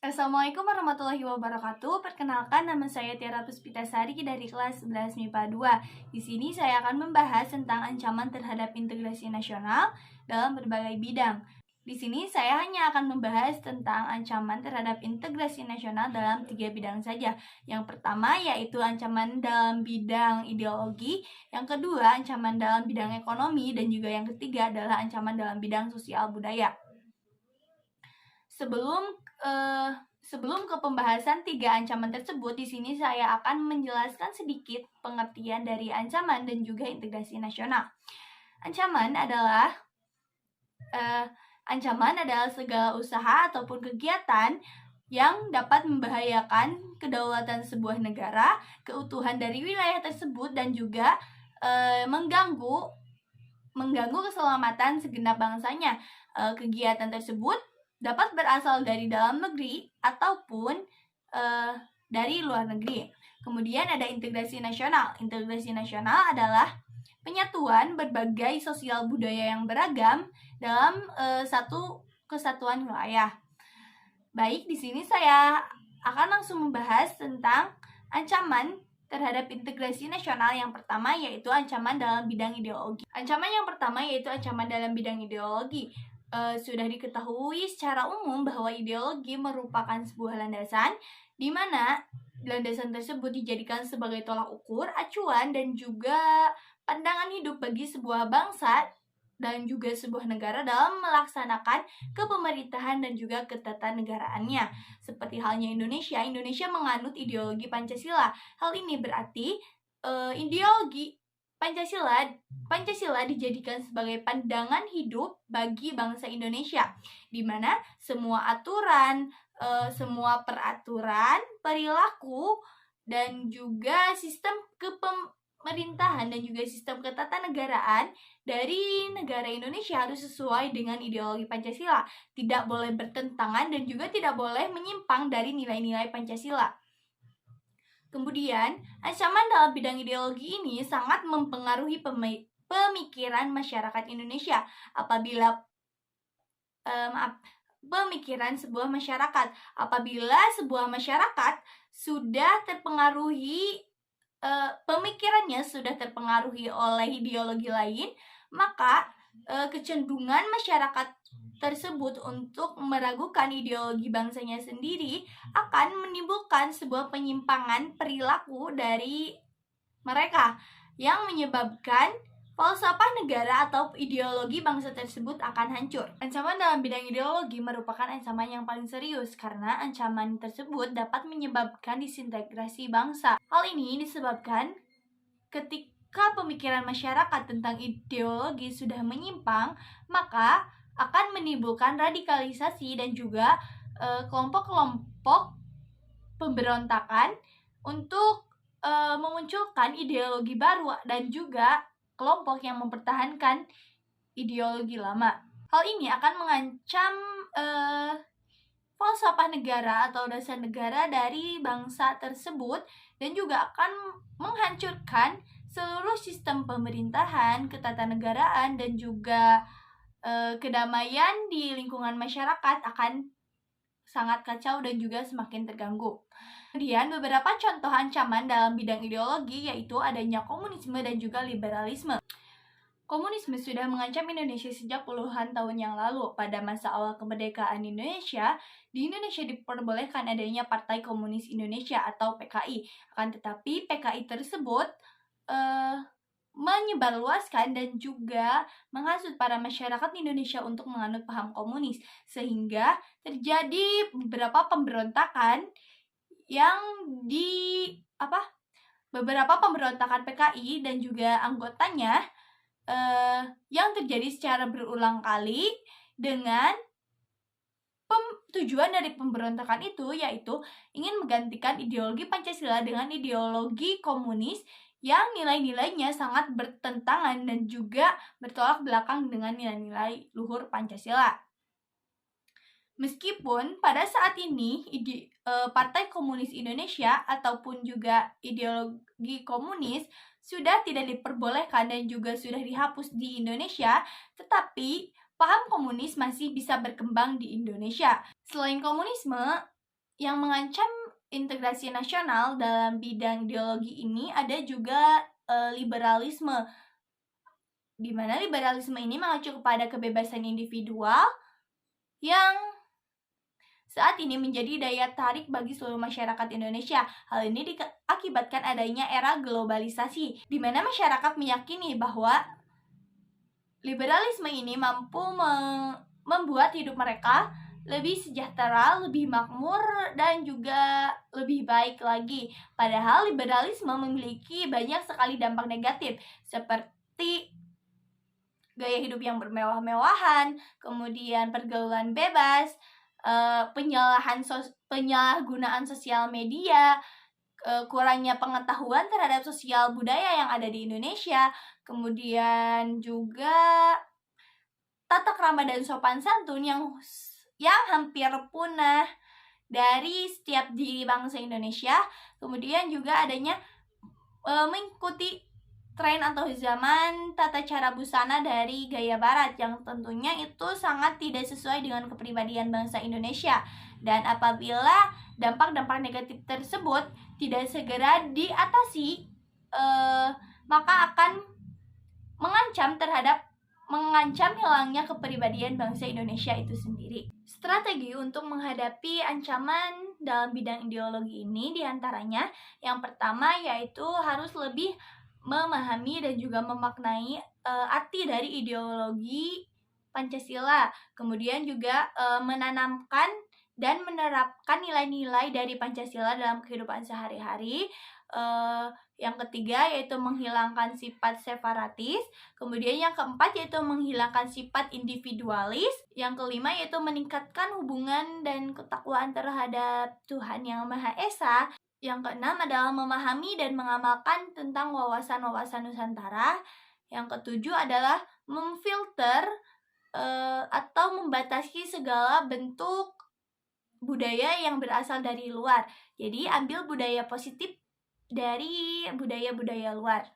Assalamualaikum warahmatullahi wabarakatuh. Perkenalkan, nama saya Tiara Puspitasari dari kelas 11 MIPA 2. Di sini saya akan membahas tentang ancaman terhadap integrasi nasional dalam berbagai bidang. Di sini saya hanya akan membahas tentang ancaman terhadap integrasi nasional dalam 3 bidang saja. Yang pertama yaitu ancaman dalam bidang ideologi, yang kedua ancaman dalam bidang ekonomi, dan juga yang ketiga adalah ancaman dalam bidang sosial budaya. Sebelum ke pembahasan 3 ancaman tersebut, di sini saya akan menjelaskan sedikit pengertian dari ancaman dan juga integrasi nasional. Ancaman adalah segala usaha ataupun kegiatan yang dapat membahayakan kedaulatan sebuah negara, keutuhan dari wilayah tersebut, dan juga mengganggu keselamatan segenap bangsanya. Kegiatan tersebut dapat berasal dari dalam negeri ataupun dari luar negeri. Kemudian ada integrasi nasional. Integrasi nasional adalah penyatuan berbagai sosial budaya yang beragam dalam satu kesatuan wilayah. Baik, di sini saya akan langsung membahas tentang ancaman terhadap integrasi nasional. Yang pertama yaitu ancaman dalam bidang ideologi. Ancaman yang pertama yaitu ancaman dalam bidang ideologi. Sudah diketahui secara umum bahwa ideologi merupakan sebuah landasan di mana landasan tersebut dijadikan sebagai tolak ukur, acuan, dan juga pandangan hidup bagi sebuah bangsa dan juga sebuah negara dalam melaksanakan kepemerintahan dan juga ketatannegaraannya. Seperti halnya Indonesia menganut ideologi Pancasila. Hal ini berarti ideologi Pancasila dijadikan sebagai pandangan hidup bagi bangsa Indonesia, di mana semua aturan, semua peraturan, perilaku, dan juga sistem kepemerintahan dan juga sistem ketatanegaraan dari negara Indonesia harus sesuai dengan ideologi Pancasila, tidak boleh bertentangan dan juga tidak boleh menyimpang dari nilai-nilai Pancasila. Kemudian, ancaman dalam bidang ideologi ini sangat mempengaruhi pemikiran masyarakat Indonesia. Apabila sebuah masyarakat sudah terpengaruhi, pemikirannya sudah terpengaruhi oleh ideologi lain, maka kecenderungan masyarakat tersebut untuk meragukan ideologi bangsanya sendiri akan menimbulkan sebuah penyimpangan perilaku dari mereka yang menyebabkan falsafah negara atau ideologi bangsa tersebut akan hancur. Ancaman dalam bidang ideologi merupakan ancaman yang paling serius karena ancaman tersebut dapat menyebabkan disintegrasi bangsa. Hal ini disebabkan ketika pemikiran masyarakat tentang ideologi sudah menyimpang, maka akan menimbulkan radikalisasi dan juga kelompok-kelompok pemberontakan untuk memunculkan ideologi baru dan juga kelompok yang mempertahankan ideologi lama. Hal ini akan mengancam falsafah negara atau dasar negara dari bangsa tersebut dan juga akan menghancurkan seluruh sistem pemerintahan, ketatanegaraan, dan juga kedamaian di lingkungan masyarakat akan sangat kacau dan juga semakin terganggu. Kemudian beberapa contoh ancaman dalam bidang ideologi yaitu adanya komunisme dan juga liberalisme. Komunisme sudah mengancam Indonesia sejak puluhan tahun yang lalu. Pada masa awal kemerdekaan Indonesia, di Indonesia diperbolehkan adanya Partai Komunis Indonesia atau PKI. Akan tetapi PKI tersebut menyebarluaskan dan juga menghasut para masyarakat Indonesia untuk menganut paham komunis, sehingga terjadi beberapa pemberontakan beberapa pemberontakan PKI dan juga anggotanya yang terjadi secara berulang kali dengan tujuan dari pemberontakan itu yaitu ingin menggantikan ideologi Pancasila dengan ideologi komunis yang nilai-nilainya sangat bertentangan dan juga bertolak belakang dengan nilai-nilai luhur Pancasila. Meskipun pada saat ini Partai Komunis Indonesia ataupun juga ideologi komunis sudah tidak diperbolehkan dan juga sudah dihapus di Indonesia, tetapi paham komunis masih bisa berkembang di Indonesia. Selain komunisme, Yang mengancam integrasi nasional dalam bidang ideologi ini ada juga liberalisme, di mana liberalisme ini mengacu kepada kebebasan individual yang saat ini menjadi daya tarik bagi seluruh masyarakat Indonesia. Hal ini diakibatkan adanya era globalisasi, di mana masyarakat meyakini bahwa liberalisme ini mampu membuat hidup mereka lebih sejahtera, lebih makmur, dan juga lebih baik lagi. Padahal liberalisme memiliki banyak sekali dampak negatif, seperti gaya hidup yang bermewah-mewahan, kemudian pergaulan bebas, penyalahgunaan sosial media, kurangnya pengetahuan terhadap sosial budaya yang ada di Indonesia, kemudian juga tata krama dan sopan santun yang hampir punah dari setiap diri bangsa Indonesia. Kemudian juga adanya mengikuti tren atau zaman tata cara busana dari gaya barat yang tentunya itu sangat tidak sesuai dengan kepribadian bangsa Indonesia. Dan apabila dampak-dampak negatif tersebut tidak segera diatasi, maka akan mengancam hilangnya kepribadian bangsa Indonesia itu sendiri. Strategi untuk menghadapi ancaman dalam bidang ideologi ini diantaranya yang pertama yaitu harus lebih memahami dan juga memaknai arti dari ideologi Pancasila. Kemudian juga menanamkan dan menerapkan nilai-nilai dari Pancasila dalam kehidupan sehari-hari. Yang ketiga yaitu menghilangkan sifat separatis. Kemudian yang keempat yaitu menghilangkan sifat individualis. Yang kelima yaitu meningkatkan hubungan dan ketakwaan terhadap Tuhan Yang Maha Esa. Yang keenam adalah memahami dan mengamalkan tentang wawasan-wawasan Nusantara. Yang ketujuh adalah memfilter atau membatasi segala bentuk budaya yang berasal dari luar. Jadi ambil budaya positif dari budaya-budaya luar.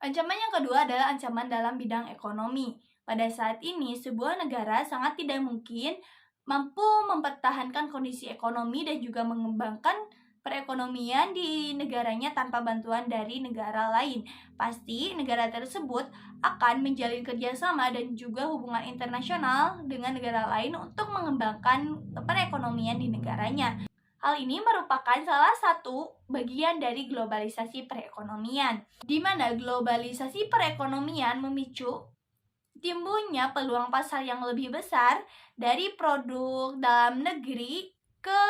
Ancaman yang kedua adalah ancaman dalam bidang ekonomi. Pada saat ini, sebuah negara sangat tidak mungkin mampu mempertahankan kondisi ekonomi dan juga mengembangkan perekonomian di negaranya tanpa bantuan dari negara lain. Pasti negara tersebut akan menjalin kerjasama dan juga hubungan internasional dengan negara lain untuk mengembangkan perekonomian di negaranya. Hal ini merupakan salah satu bagian dari globalisasi perekonomian, di mana globalisasi perekonomian memicu timbulnya peluang pasar yang lebih besar dari produk dalam negeri ke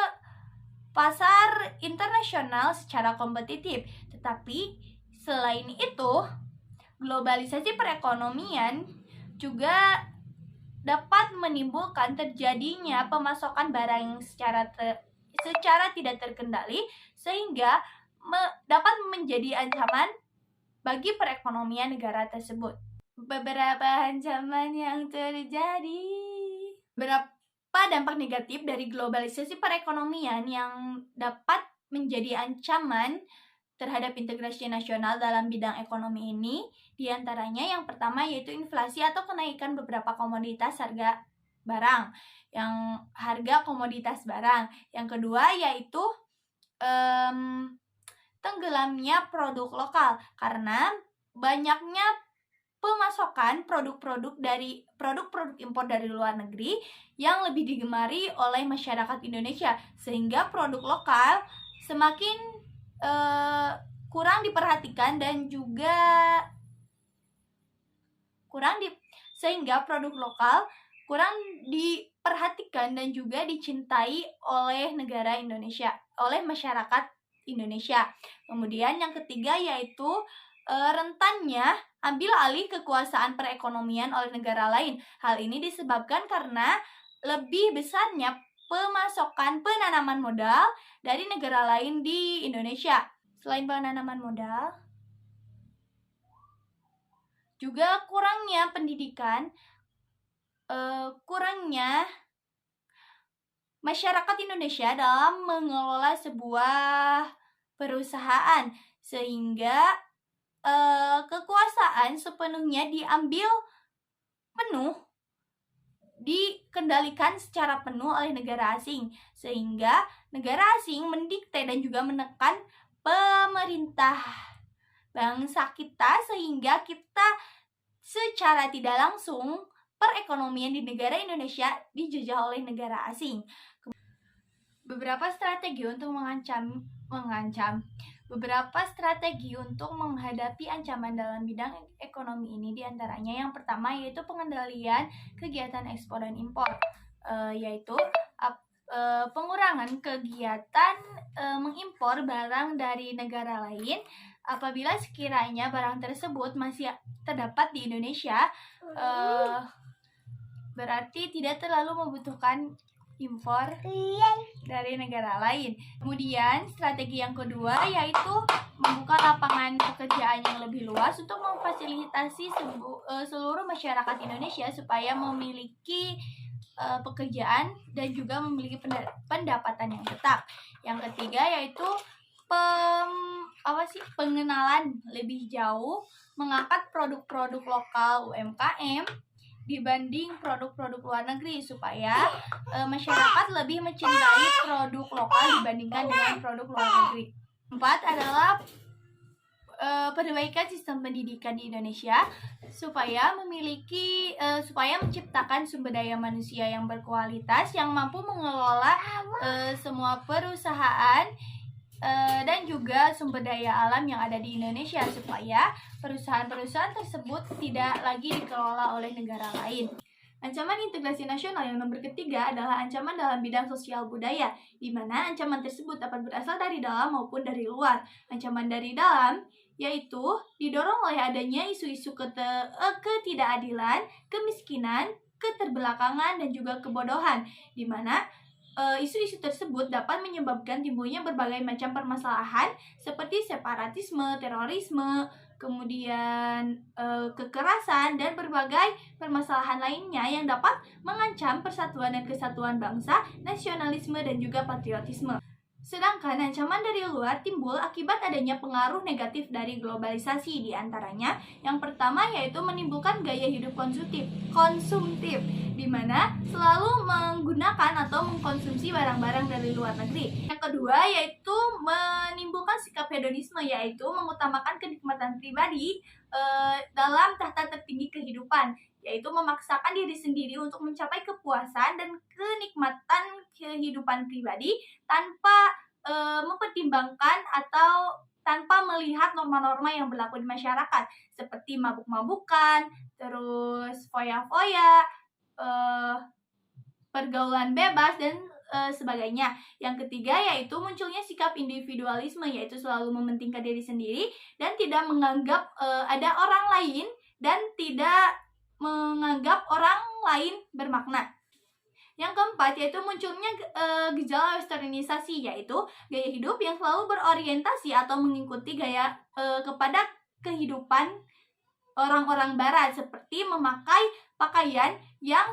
pasar internasional secara kompetitif. Tetapi selain itu, globalisasi perekonomian juga dapat menimbulkan terjadinya pemasokan barang secara tidak terkendali sehingga dapat menjadi ancaman bagi perekonomian negara tersebut. Beberapa ancaman yang terjadi. Beberapa dampak negatif dari globalisasi perekonomian yang dapat menjadi ancaman terhadap integrasi nasional dalam bidang ekonomi ini, diantaranya yang pertama yaitu inflasi atau kenaikan beberapa komoditas harga barang. Yang kedua yaitu tenggelamnya produk lokal karena banyaknya pemasokan produk-produk impor dari luar negeri yang lebih digemari oleh masyarakat Indonesia, sehingga produk lokal semakin kurang diperhatikan dan juga sehingga produk lokal kurang diperhatikan dan juga dicintai oleh negara Indonesia, oleh masyarakat Indonesia. Kemudian yang ketiga yaitu rentannya ambil alih kekuasaan perekonomian oleh negara lain. Hal ini disebabkan karena lebih besarnya pemasokan penanaman modal dari negara lain di Indonesia. Selain penanaman modal, juga kurangnya pendidikan, kurangnya masyarakat Indonesia dalam mengelola sebuah perusahaan, sehingga kekuasaan sepenuhnya diambil penuh dikendalikan secara penuh oleh negara asing, sehingga negara asing mendikte dan juga menekan pemerintah bangsa kita, sehingga kita secara tidak langsung perekonomian di negara Indonesia dijajah oleh negara asing. Beberapa strategi untuk menghadapi ancaman dalam bidang ekonomi ini diantaranya yang pertama yaitu pengendalian kegiatan ekspor dan impor, yaitu pengurangan kegiatan mengimpor barang dari negara lain apabila sekiranya barang tersebut masih terdapat di Indonesia, berarti tidak terlalu membutuhkan impor dari negara lain. Kemudian strategi yang kedua yaitu membuka lapangan pekerjaan yang lebih luas untuk memfasilitasi seluruh masyarakat Indonesia supaya memiliki pekerjaan dan juga memiliki pendapatan yang tetap. Yang ketiga yaitu pengenalan lebih jauh, mengangkat produk-produk lokal UMKM dibanding produk-produk luar negeri supaya masyarakat lebih mencintai produk lokal dibandingkan dengan produk luar negeri. 4 adalah perbaikan sistem pendidikan di Indonesia supaya menciptakan sumber daya manusia yang berkualitas yang mampu mengelola semua perusahaan dan juga sumber daya alam yang ada di Indonesia supaya perusahaan-perusahaan tersebut tidak lagi dikelola oleh negara lain. Ancaman integrasi nasional yang nomor ketiga adalah ancaman dalam bidang sosial budaya, di mana ancaman tersebut dapat berasal dari dalam maupun dari luar. Ancaman dari dalam yaitu didorong oleh adanya isu-isu ketidakadilan, kemiskinan, keterbelakangan, dan juga kebodohan, di mana isu-isu tersebut dapat menyebabkan timbulnya berbagai macam permasalahan seperti separatisme, terorisme, kemudian kekerasan, dan berbagai permasalahan lainnya yang dapat mengancam persatuan dan kesatuan bangsa, nasionalisme, dan juga patriotisme. Sedangkan ancaman dari luar timbul akibat adanya pengaruh negatif dari globalisasi, diantaranya yang pertama yaitu menimbulkan gaya hidup konsumtif, di mana selalu menggunakan atau mengkonsumsi barang-barang dari luar negeri. Yang kedua yaitu menimbulkan sikap hedonisme, yaitu mengutamakan kenikmatan pribadi dalam tahta tertinggi kehidupan, yaitu memaksakan diri sendiri untuk mencapai kepuasan dan kenikmatan kehidupan pribadi tanpa mempertimbangkan atau tanpa melihat norma-norma yang berlaku di masyarakat seperti mabuk-mabukan, terus foya-foya, pergaulan bebas, dan sebagainya. Yang ketiga yaitu munculnya sikap individualisme, yaitu selalu mementingkan diri sendiri dan tidak menganggap ada orang lain dan tidak menganggap orang lain bermakna. Yang keempat yaitu munculnya gejala westernisasi, yaitu gaya hidup yang selalu berorientasi atau mengikuti gaya kepada kehidupan orang-orang barat, seperti memakai pakaian yang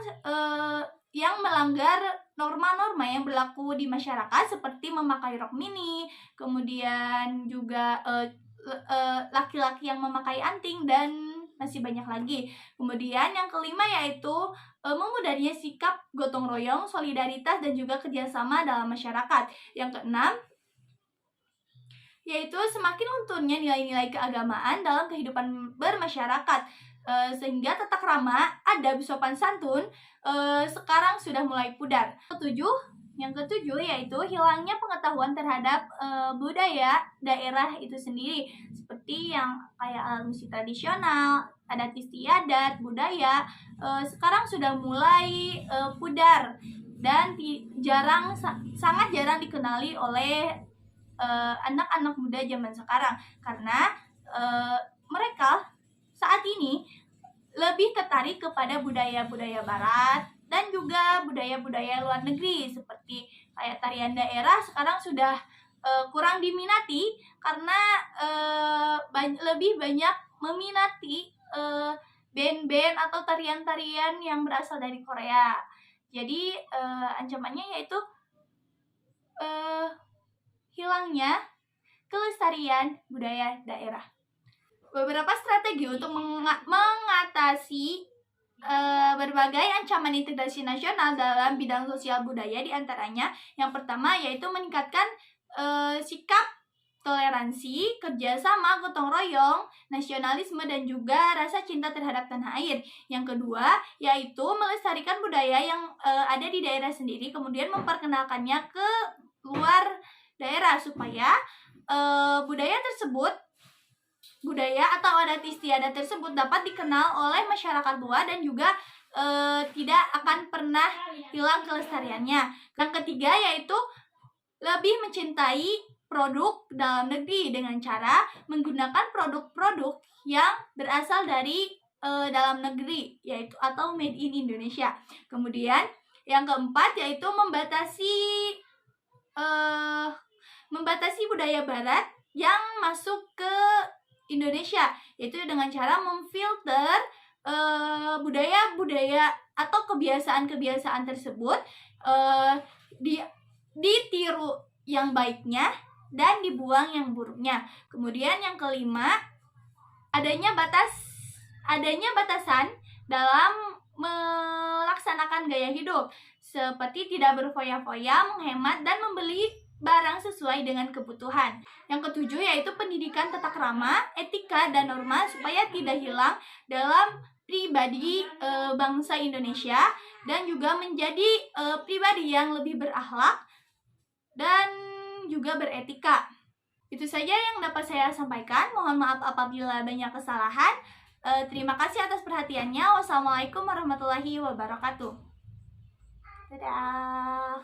melanggar norma-norma yang berlaku di masyarakat seperti memakai rok mini, kemudian juga laki-laki yang memakai anting, dan masih banyak lagi. Kemudian yang kelima yaitu memudahnya sikap gotong royong, solidaritas, dan juga kerjasama dalam masyarakat. Yang keenam yaitu semakin lunturnya nilai-nilai keagamaan dalam kehidupan bermasyarakat, sehingga tata krama, adab, sopan santun sekarang sudah mulai pudar. Yang ketujuh yaitu hilangnya pengetahuan terhadap budaya daerah itu sendiri, seperti yang kayak alat musik tradisional, adat istiadat, budaya sekarang sudah mulai pudar dan sangat jarang dikenali oleh anak-anak muda zaman sekarang, karena mereka saat ini lebih tertarik kepada budaya-budaya barat dan juga budaya-budaya luar negeri, seperti kayak tarian daerah sekarang sudah kurang diminati karena lebih banyak meminati band-band atau tarian-tarian yang berasal dari Korea. Jadi ancamannya yaitu hilangnya kelestarian budaya daerah. Beberapa strategi untuk mengatasi berbagai ancaman integrasi nasional dalam bidang sosial budaya, diantaranya yang pertama yaitu meningkatkan sikap toleransi, kerjasama, gotong royong, nasionalisme, dan juga rasa cinta terhadap tanah air. Yang kedua yaitu melestarikan budaya yang ada di daerah sendiri, kemudian memperkenalkannya ke luar daerah supaya budaya atau adat istiadat tersebut dapat dikenal oleh masyarakat luas dan juga tidak akan pernah hilang kelestariannya. Yang ketiga yaitu lebih mencintai produk dalam negeri dengan cara menggunakan produk-produk yang berasal dari dalam negeri, yaitu atau made in Indonesia. Kemudian yang keempat yaitu membatasi budaya barat yang masuk ke Indonesia, yaitu dengan cara memfilter budaya-budaya atau kebiasaan-kebiasaan tersebut, ditiru yang baiknya dan dibuang yang buruknya. Kemudian yang kelima, adanya batasan dalam melaksanakan gaya hidup, seperti tidak berfoya-foya, menghemat, dan membeli barang sesuai dengan kebutuhan. Yang ketujuh yaitu pendidikan tata krama, etika, dan norma supaya tidak hilang dalam pribadi bangsa Indonesia dan juga menjadi pribadi yang lebih berakhlak dan juga beretika. Itu saja yang dapat saya sampaikan. Mohon maaf apabila banyak kesalahan. Terima kasih atas perhatiannya. Wassalamualaikum warahmatullahi wabarakatuh. Dadah.